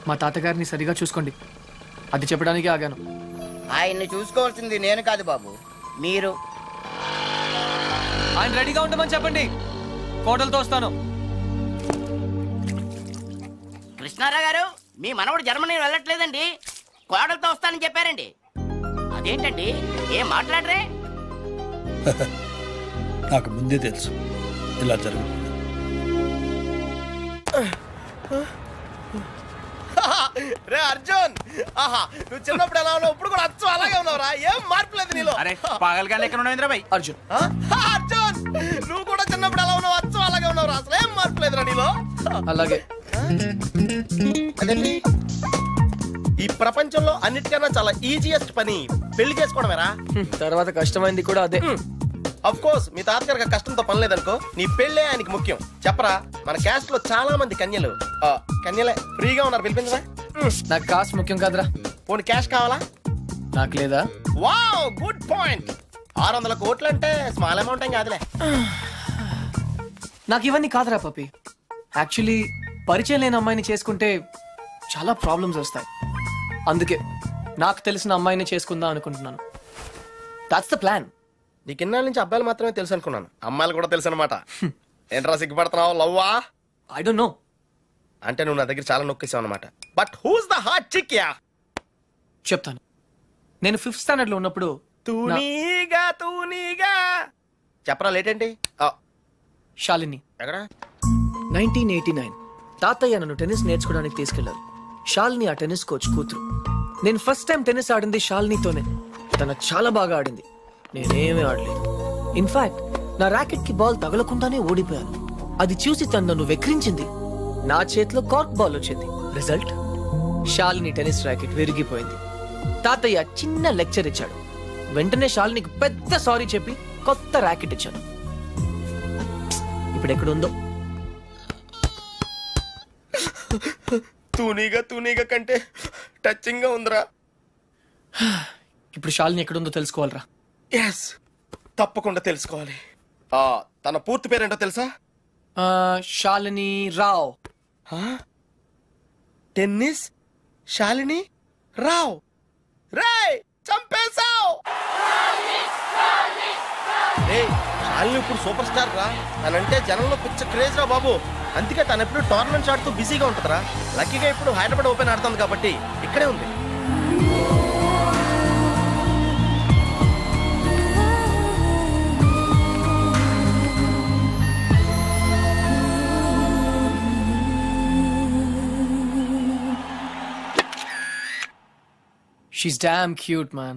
మా తాతగారిని సరిగా చూసుకోండి, అది చెప్పడానికి ఆగాను. ఆయన్ని చూసుకోవాల్సింది నేను కాదు బాబు, మీరు. ఆయన రెడీగా ఉండమని చెప్పండి, కోటలతో వస్తాను. కృష్ణారావు గారు, మీ మనవడు జర్మనీ వెళ్ళట్లేదండి, కోడలతో వస్తానని చెప్పారండి. అదేంటండి, ఏం మాట్లాడరే? నాకు ముందే తెలుసు ఇలా జరుగుతుంది. రే అర్జున్, ఆహా, నువ్వు చిన్నప్పుడు ఎలా ఉన్నావు, ఇప్పుడు కూడా అచ్చం అలాగే ఉన్నావురా, ఏం మార్పులేదు నీలో. అరే పాగల్గా లెక్క ఉండేంద్రా భయ్. అర్జున్, అర్జున్, నువ్వు కూడా చిన్నప్పుడు ఎలా ఉన్నావు, అచ్చం అలాగే ఉన్నావురా, అసలు ఏం మార్పులేదురా నీలో. అలాగే. అదేంటి, ఈ ప్రపంచంలో అన్నిటికన్నా చాలా ఈజియెస్ట్ పని పెళ్లి చేసుకోవడమేరా. తర్వాత కష్టమైంది కూడా అదే. అఫ్ కోర్స్ మీ తాతగారికి కష్టంతో పని లేదనుకో, నీ పెళ్ళే ఆయనకి ముఖ్యం. చెప్పరా, మన క్యాస్ట్ లో చాలా మంది కన్యలే ఫ్రీగా ఉన్నారు, పిలిపించరా. నాకు కాస్ట్ ముఖ్యం కాదురా. పోనీ క్యాష్ కావాలా? నాకు లేదా? Wow, good point. 600 కోట్లు అంటే స్మాల్ అమౌంట్ ఏం కాదులే. నాకు ఇవన్నీ కాదురా పప్పి. యాక్చువల్లీ పరిచయం లేని అమ్మాయిని చేసుకుంటే చాలా ప్రాబ్లమ్స్ వస్తాయి. అందుకే నాకు తెలిసిన అమ్మాయిని చేసుకుందాం అనుకుంటున్నాను. That's the plan. నీకు ఇన్నాళ్ళ నుంచి అబ్బాయిలు మాత్రమే తెలుసు అనుకున్నాను, అమ్మాయిలు కూడా తెలుసు అనమాట. ఏంట్రా సిగ్గుపడుతున్నావు, లవ్వా? I don't know. అంటే నువ్వు నా దగ్గర చాలా నొక్కేసావు అనమాట. But who's the hot chick? Yeah, చెప్తాను. నేను 5th స్టాండర్డ్ లో ఉన్నప్పుడు తూనీగా చెప్పరా, లేట్ ఏంటి? శాలిని. ఎక్కడ? 1989 తాతయ్య నన్ను టెన్నిస్ నేర్చుకోవడానికి తీసుకెళ్లారు. శాలిని ఆ టెన్నిస్ కోచ్ కూతురు. నేను ఫస్ట్ టైం టెన్నిస్ ఆడింది శాలినితోనే. తన చాలా బాగా ఆడింది, నేనేమీ ఆడలేదు. ఇన్ఫాక్ట్ నా ర్యాకెట్ కి బాల్ తగలకుండానే ఓడిపోయాను. అది చూసి తను నన్ను వెక్రించింది. నా చేతిలో కార్క్ బాల్ వచ్చింది. రిజల్ట్, శాలిని టెన్నిస్ ర్యాకెట్ విరిగిపోయింది. తాతయ్య చిన్న లెక్చర్ ఇచ్చాడు. వెంటనే శాలినికి పెద్ద సారీ చెప్పి కొత్త ర్యాకెట్ ఇచ్చాను. ఇప్పుడు ఎక్కడుందో. తూనీగా కంటే టచింగ్ గా ఉందిరా. ఇప్పుడు శాలిని ఎక్కడుందో తెలుసుకోవాలరా. ఎస్, తప్పకుండా తెలుసుకోవాలి. తన పూర్తి పేరేంటో తెలుసా? శాలిని రావ్. టెన్నిస్ శాలిని రావ్. రేయ్, చంపేశావ్. శాలిని ఇప్పుడు సూపర్ స్టార్ రా. తనంటే జనంలో పిచ్చ క్రేజ్ రా బాబు. అందుకే తను ఎప్పుడు టోర్నమెంట్స్ ఆడుతూ బిజీగా ఉంటుందిరా. లక్కీగా ఇప్పుడు హైదరాబాద్ ఓపెన్ ఆడుతుంది కాబట్టి ఇక్కడే ఉంది. She's damn cute, man.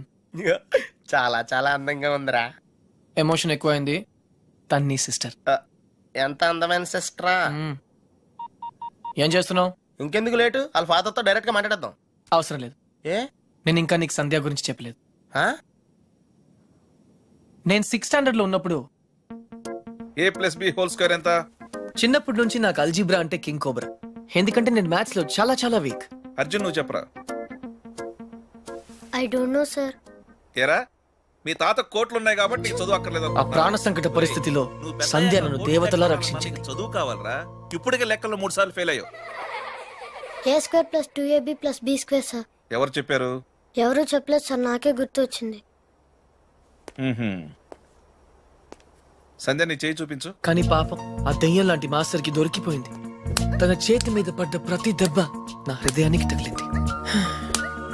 చాలా చాలా అందంగా ఉందిరా. ఎమోషన్ ఎక్కువైంది. తన్ని సిస్టర్. ఎంత అందమైన సిస్టరా. ఏం చేస్తున్నావు? ఇంకెందుకు లేటు, వాళ్ళ ఫాదర్ తో డైరెక్ట్ గా మాట్లాడేద్దాం. అవసరం లేదు. ఏ? నేను ఇంకా నీకు సంధ్య గురించి చెప్పలేదు. నేను 6th స్టాండర్డ్ లో ఉన్నప్పుడు a+b² ఎంత? చిన్నప్పటి నుంచి నాకు అల్జీబ్రా అంటే కింగ్ కోబ్రా. ఎందుకంటే నేను మ్యాథ్స్ లో చాలా చాలా వీక్. అర్జున్, నువ్వు చెప్పరా. I don't no sir. ఏరా, మీ తాత కోట్లున్నాయి కాబట్టి నీకు చదువు అక్కర్లేదు. ఆ ప్రాణ సంకట పరిస్థితిలో సంధ్య నన్ను దేవతలా రక్షించింది. చదువు కావాలరా, ఇప్పటికే లెక్కల్లో 3 సార్లు ఫెయిల్ అయ్యావు. a² + 2ab + b² sir. ఎవరు చెప్పారు? ఎవరు చెప్పలేదు సార్, నాకే గుర్తు వచ్చింది. సంధ్య, నీ చేయి చూపించు. కానీ పాపం ఆ దెయ్యం లాంటి మాస్టర్ కి దొరికిపోయింది. తన చేతి మీద పడ్డ ప్రతి దెబ్బ నా హృదయానికి తగిలింది.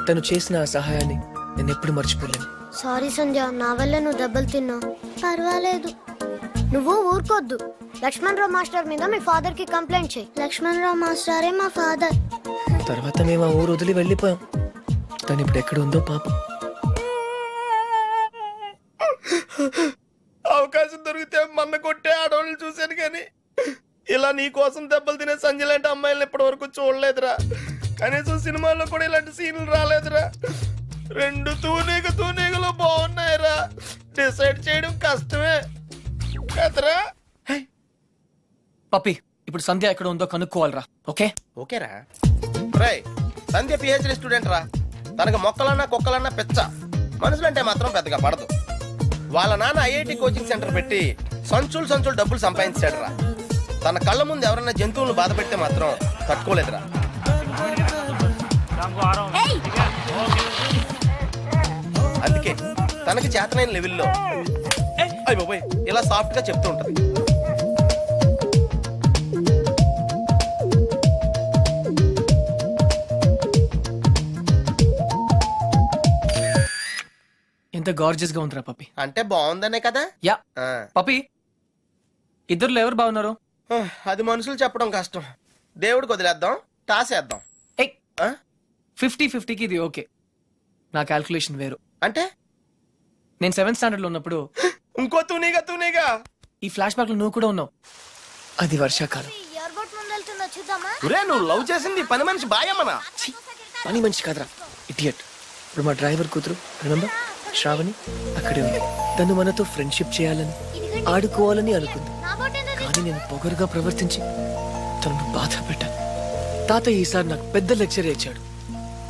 తను చేసిన ఆ సహాయాన్ని నేను ఎప్పుడు మర్చిపోలేను. సారీ సంధ్య, నా వల్ల నువ్వు దెబ్బలు తిన్నావు. పర్వాలేదు, నువ్వు ఊరుకోద్దు. లక్ష్మణరావు మాస్టర్ మీద మీ ఫాదర్ కి కంప్లైంట్ చేయి. లక్ష్మణరావు మాస్టరే మా ఫాదర్. తర్వాత మేము ఆ ఊరు వదిలి వెళ్ళిపోయాం. తను ఇప్పుడు ఎక్కడ ఉందో పాపం. అవకాశం దొరికితే మన్న కొట్టే ఆడవాళ్ళు చూశాను, కానీ ఇలా నీ కోసం దెబ్బలు తినే సంజయ్ లాంటి అమ్మాయిలను ఇప్పటి వరకు చూడలేదురా. కనీసం సినిమాల్లో కూడా ఇలాంటి సీన్లు రాలేదురా. 2 తూనీగలు బాగున్నాయిరా. డిసైడ్ చేయడం కష్టమే కదరా. పప్పి, ఇప్పుడు సంధ్య ఎక్కడ ఉందో కనుక్కోవాలరా. ఓకేరా. రేయ్, సంధ్య పిహెచ్డి స్టూడెంట్ రా. తనకు మొక్కలన్నా కుక్కలన్నా పెచ్చ. మనుషులంటే మాత్రం పెద్దగా పడదు. వాళ్ళ నాన్న IIT కోచింగ్ సెంటర్ పెట్టి సంచులు డబ్బులు సంపాదించాడు రా. తన కళ్ళ ముందు ఎవరైనా జంతువులను బాధ పెడితే మాత్రం తట్టుకోలేదురా. అందుకే తనకి చేతనైన లెవెల్లో అయ్య బాబోయ్ ఇలా సాఫ్ట్ గా చెప్తూ ఉంటది. ఎంత గార్జియస్ గా ఉందిరా పప్పి. అంటే బాగుందనే కదా. యా పప్పి, ఇద్దరులో ఎవరు బాగున్నారు? అది మనుషులు చెప్పడం కష్టం. దేవుడికి వదిలేద్దాం, టాస్ వేద్దాం. 50-50కి ఇది ఓకే. నా క్యాల్కులేషన్ వేరు. అంటే నేను 7th స్టాండర్డ్ లో ఉన్నప్పుడు ఇంకో తూనీగా ఈ ఫ్లాష్ బ్యాక్ లో నువ్వు కూడా ఉన్నావు. అది వర్షాకాలం. నువ్వు లవ్ చేసింది పని మనిషి బాయమ్మనా? పని మనిషి కాదురా, ఇడియట్. ఇప్పుడు మా డ్రైవర్ కూతురు రిమెంబర్ శ్రావణి అక్కడే ఉంది. తను మనతో ఫ్రెండ్షిప్ చేయాలని ఆడుకోవాలని అనుకుంది. కానీ నేను పొగరుగా ప్రవర్తించి తనను బాధ పెట్టాను. తాతయ్య ఈసారి నాకు పెద్ద లెక్చర్ ఇచ్చాడు,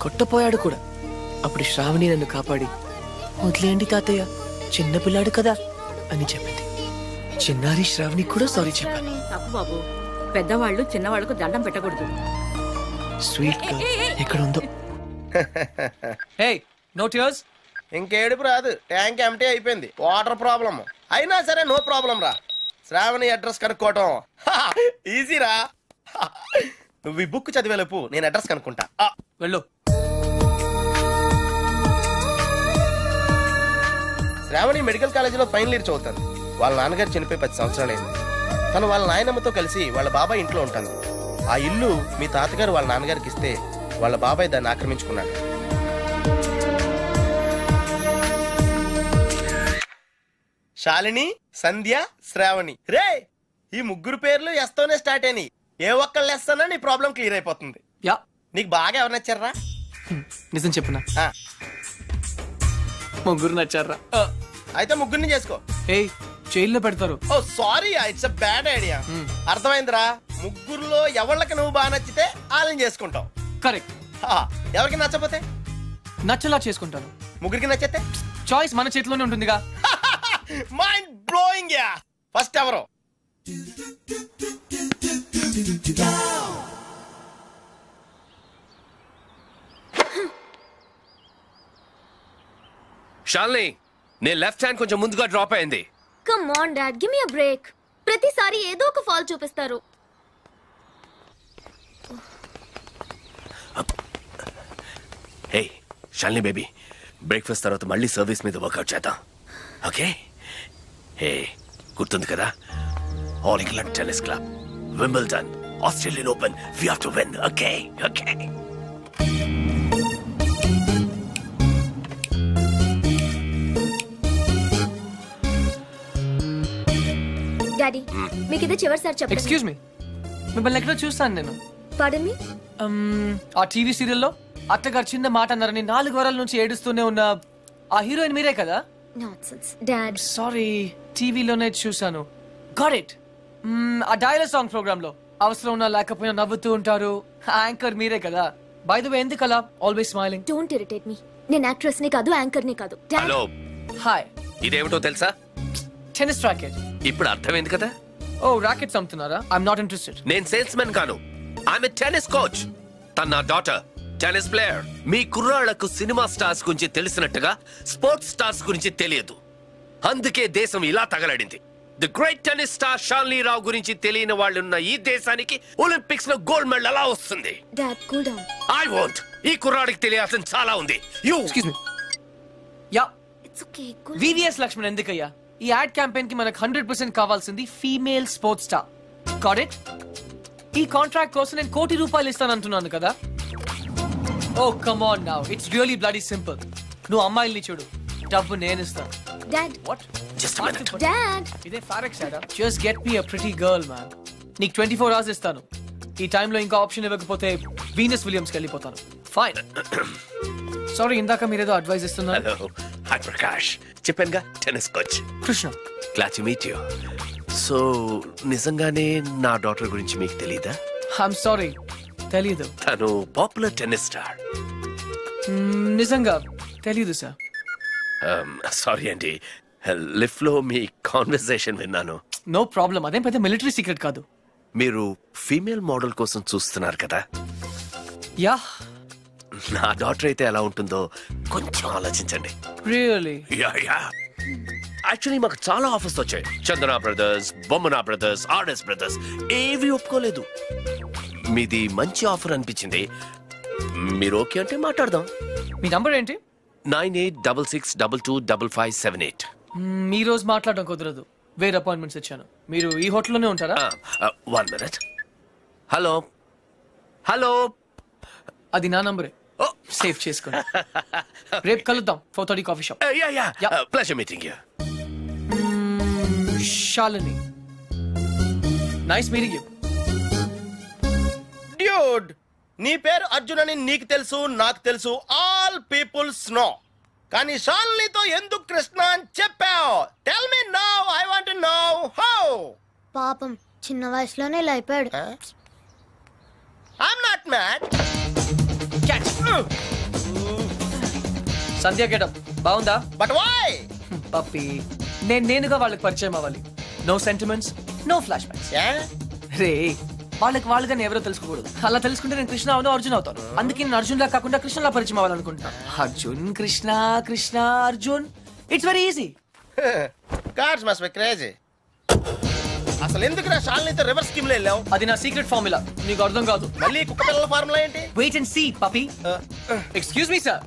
కొట్టపోయాడు కూడా. అప్పుడు శ్రావణి నన్ను కాపాడి వదిలేయండి తాతయ్య, చిన్నపిల్లాడు కదా అని చెప్పింది. చిన్నారి శ్రావణి కూడా సారీ చెప్పాను. తప్పు బాబు, పెద్దవాళ్ళు చిన్నవాళ్ళకు దండం పెట్టకూడదు. స్వీట్ గర్ల్ ఎక్కడ ఉందో. Hey no tears. ఇంకేడుపు రాదు, ట్యాంక్ ఎంటీ అయిపోయింది. వాటర్ ప్రాబ్లమ్ అయినా సరే నో ప్రాబ్లం రా. శ్రావణి అడ్రస్ కనుక్కోవటం ఈజీరా. నువ్వు ఈ బుక్ చదివేలోపు నేను అడ్రస్ కనుక్కుంటా. వెళ్ళు. శ్రావణి మెడికల్ కాలేజీలో ఫైనల్ ఇయర్ చదువుతాను. వాళ్ళ నాన్నగారు చనిపోయి 10 సంవత్సరాలైంది. తను వాళ్ళ నాయనమ్మతో కలిసి వాళ్ళ బాబాయ్ ఇంట్లో ఉంటాను. ఆ ఇల్లు మీ తాతగారు వాళ్ళ నాన్నగారికి ఇస్తే వాళ్ళ బాబాయ్ దాన్ని ఆక్రమించుకున్నాడు. శాలిని, సంధ్య, శ్రావణి. రే ఈ ముగ్గురు పేర్లు ఎస్తోనే స్టార్ట్ అయినాయి. ఏ ఒక్కళ్ళు ఎస్తానో నీ ప్రాబ్లం క్లియర్ అయిపోతుంది. యా, నీకు బాగా ఎవరు నచ్చారా? నిజం చెప్పునా, ముగ్గురు నచ్చారా? అయితే ముగ్గురిని చేసుకో. ఏయ్ జైల్లో పెడతారు. Oh sorry, it's a bad idea. అర్థమైందిరా. ముగ్గురులో ఎవళ్ళకి నువ్వు బాగా నచ్చితే వాళ్ళని చేసుకుంటావు. కరెక్ట్. ఎవరికి నచ్చపోతే నచ్చలా చేసుకుంటాను. ముగ్గురికి నచ్చితే చాయిస్ మన చేతిలోనే ఉంటుందిగా. Mind blowing yeah. ఫస్ట్ ఎవరు? షాల్ని, నేను లెఫ్ట్ హ్యాండ్ కొంచెం ముందుగా డ్రాప్ అయింది. Come on dad, give me a break. ప్రతిసారి ఏదో ఒక ఫాల్ చూపిస్తారు. హే షాల్ని బేబీ, బ్రేక్ఫాస్ట్ తర్వాత మళ్ళీ సర్వీస్ మీద వర్కౌట్ చేద్దాం, ఓకే? హే గుర్తుంది కదా, All England tennis club, Wimbledon, Australian Open, we have to win, okay? Okay. Daddy, మీకు ఇది చివరిసారి చెప్పండి. ఎక్స్క్యూజ్ మీ, మిమ్మల్ని ఎక్కడో చూస్తాను నేను. పాడన్ మీ. ఆ టీవీ సీరియల్లో అత్తగారు చిన్న మాట అన్నారని 4 వారాల నుంచి ఏడుస్తూనే ఉన్న ఆ హీరోయిన్ మీరే కదా? Nonsense dad. సారీ, టీవీలోనే చూసాను. Got it. ఆ డైలాగ్ సాంగ్ ప్రోగ్రామ్ లో అవసరం ఉన్నా లేకపోయినా నవ్వుతూ ఉంటారు. యాంకర్ మీరే కదా? బై ద వే, ఎందుకలా always smiling? Don't irritate me. నేను యాక్ట్రెస్ ని కాదు, యాంకర్ ని కాదు. Hello, hi. ఇదేమిటో తెలుసా? Tennis racket. ఇప్పుడు అర్థమైంది కదా? ఓ రాకెట్స్ అమ్ముతున్నారా? I'm not interested. నేను సేల్స్ మెన్ కాను, ఐఎమ్ ఎ టెన్నిస్ కోచ్. తన నా డాటర్ టెన్నిస్ ప్లేయర్. మీ కుర్రాళ్లకు సినిమా స్టార్స్ గురించి తెలిసినట్టుగా స్పోర్ట్స్ స్టార్స్ గురించి తెలియదు. అందుకే దేశం ఇలా తగలడింది. The great tennis star Shalini Rao గురించి తెలియని వాళ్ళున్న ఈ దేశానికి ఒలింపిక్స్ లో గోల్డ్ మెడల్ ఎలా వస్తుంది? Dad cool down. I want. ఈ కుర్రాడికి తెలియాల్సిన చాలా ఉంది. You excuse me. Yeah, it's okay. Cool. VVS Laxman ఎందుకయ్యా? ఈ యాడ్ క్యాంపెయిన్ కి మనకు 100% కావాల్సింది female sports star. Got it? ఈ కాంట్రాక్ట్ కోసం నేను ₹1 కోటి ఇస్తానంటున్నాను కదా. Oh come on now, it's really bloody simple. నువ్వు అమ్మాయిల్ని చూడు, డబ్బు నేను ఇస్తాను. Dad. What? Just a minute. Dad. ఇదే ఫారెక్స్ యాడా? Just get me a pretty girl man. నీకు 24 hours ఇస్తాను. ఈ టైంలో ఇంకా ఆప్షన్ ఇవ్వకపోతే వీనస్ విలియమ్స్కి వెళ్ళిపోతాను. ఫైన్. సారీ, ఇందాక మీరేదో అడ్వైస్ ఇస్తున్నారు. Hello, hi Prakash. చెప్పానుగా, tennis coach Krishna. Glad to meet you. So నిజంగానే నా డాటర్ గురించి మీకు తెలీదా? ఐఎమ్ సారీ, తెలీదు. తను పాపులర్ టెన్నిస్ స్టార్. నిజంగా తెలీదు సార్. సారీ అండి, లిఫ్ట్ లో మీ కాన్వర్సేషన్ విన్నాను. నో ప్రాబ్లం, అదేం పెద్ద మిలిటరీ సీక్రెట్ కాదు. మీరు ఫీమేల్ మోడల్ కోసం చూస్తున్నారు కదా? యా. నా డాటర్ అయితే ఎలా ఉంటుందో కొంచెం ఆలోచించండి. రియలీ? యాక్చువల్లీ మాకు చాలా ఆఫర్స్ వచ్చాయి. చందన బ్రదర్స్, బొమ్మనా బ్రదర్స్, ఆర్ఎస్ బ్రదర్స్ ఏవి ఒప్పుకోలేదు. మీది మంచి ఆఫర్ అనిపించింది. మీరు ఓకే అంటే మాట్లాడదాం. మీ నంబర్ ఏంటి? 9866225578. ఈ రోజు మాట్లాడడం కుదరదు, వేరే అపాయింట్మెంట్స్ ఇచ్చాను. మీరు ఈ హోటల్లోనే ఉంటారా? 1 minute. హలో హలో, అది నా నంబరే, సేవ్ చేసుకోండి. రేపు కలుద్దాం 4:30 coffee shop. Pleasure meeting you. Shalini, nice meeting you. Dude, నీ పేరు అర్జున్ అని నీకు తెలుసు, నాకు తెలుసు, ఆల్ పీపుల్స్ నో. కానీ శాలినితో ఎందుకు కృష్ణ అని చెప్పావు? Tell me now, I want to know how. పాపం చిన్న వయసులోనే ఇలా అయిపోయాడు. I'm not mad. Sandhya getup బాగుందా? But why? పప్పి, నేనుగా వాళ్ళకి పరిచయం అవ్వాలి. No sentiments, no flashbacks. రే, వాళ్ళుగా ఎవరో తెలుసుకోకూడదు. అలా తెలుసుకుంటే నేను కృష్ణ అవును, అర్జున్ అవుతాను. అందుకే నేను అర్జున్ లా కాకుండా కృష్ణలా పరిచయం అవ్వాలనుకుంటున్నా. Arjun Krishna, Krishna Arjun, it's very easy. Cars must be crazy. అసలు ఎందుకు నా శాలినితో రివర్స్ స్కీమ్ లో వెళ్ళావు? అది నా సీక్రెట్ ఫార్ములా, నీకు అర్థం కాదు. మళ్ళీ కుక్క పిల్లల ఫార్ములా ఏంటి? Wait and see puppy. Excuse me sir,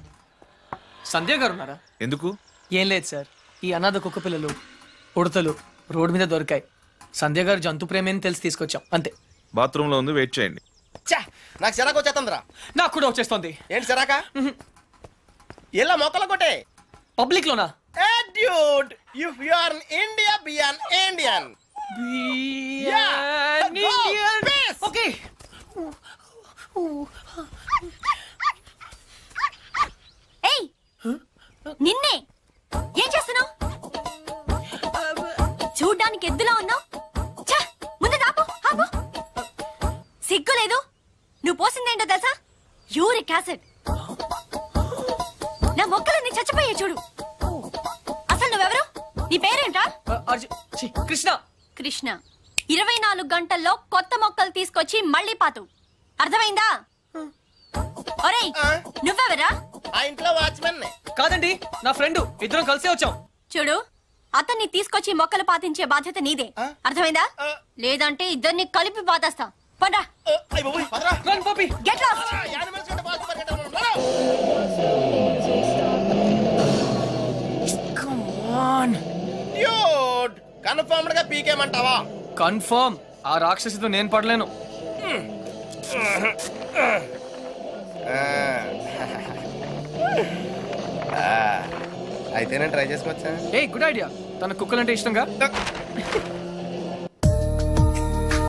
Sandhya garu ఉన్నారా? ఎందుకు? ఏం లేదు సార్, ఈ అనాథ కుక్క పిల్లలు ఉడతలు రోడ్డు మీద దొరికాయి. సంధ్య గారు జంతు ప్రేమని తెలిసి తీసుకొచ్చాం, అంతే. బాత్రూమ్ లో ఉంది, వెయిట్ చేయండి. నాకు సిరాకు వచ్చేస్తుందిరా. నాకు కూడా వచ్చేస్తుంది. ఏంటి సిరాక? ఇలా మొక్కలు కొట్టే పబ్లిక్ లోనా? Dude, if you are in India, be an Indian. Okay. ఏయ్, నిన్నే ఏం చేస్తున్నావు? చూడ్డానికి ఎద్దులా ఉన్నావు. ముందు ఆపు, ఆపు. సిగ్గు లేదు? నువ్వు పోసిందేంటో తెలుసా? Uric acid. నా మొక్కలన్నీ చచ్చిపోయే చూడు. అసలు నువ్వెవరు? నీ పేరేంటా? కృష్ణ. కృష్ణ 24 గంటల్లో కొత్త మొక్కలు తీసుకొచ్చి మళ్ళీ పాతు. అర్థమైందా? ఒరేయ్, నువ్వెవరా? ఆ ఇంట్లో వాచ్మెన్. కాదండి, నా ఫ్రెండ్. ఇద్దరం కలిసే వచ్చాం. చూడు, అతన్ని తీసుకొచ్చి మొక్కలు పాతించే బాధ్యత నీదే. అర్థమైందా? లేదంటే ఇద్దరిని కలిపి పాతేస్తా. పండ్రా. Get lost. కన్ఫర్మ్ గా పీకేమంటావా? కన్ఫర్మ్. ఆ రాక్షసితో నేను పడలేను. అయితే నేను ట్రై చేసుకోవచ్చా? A good idea. తన కుక్కలంటే ఇష్టంగా.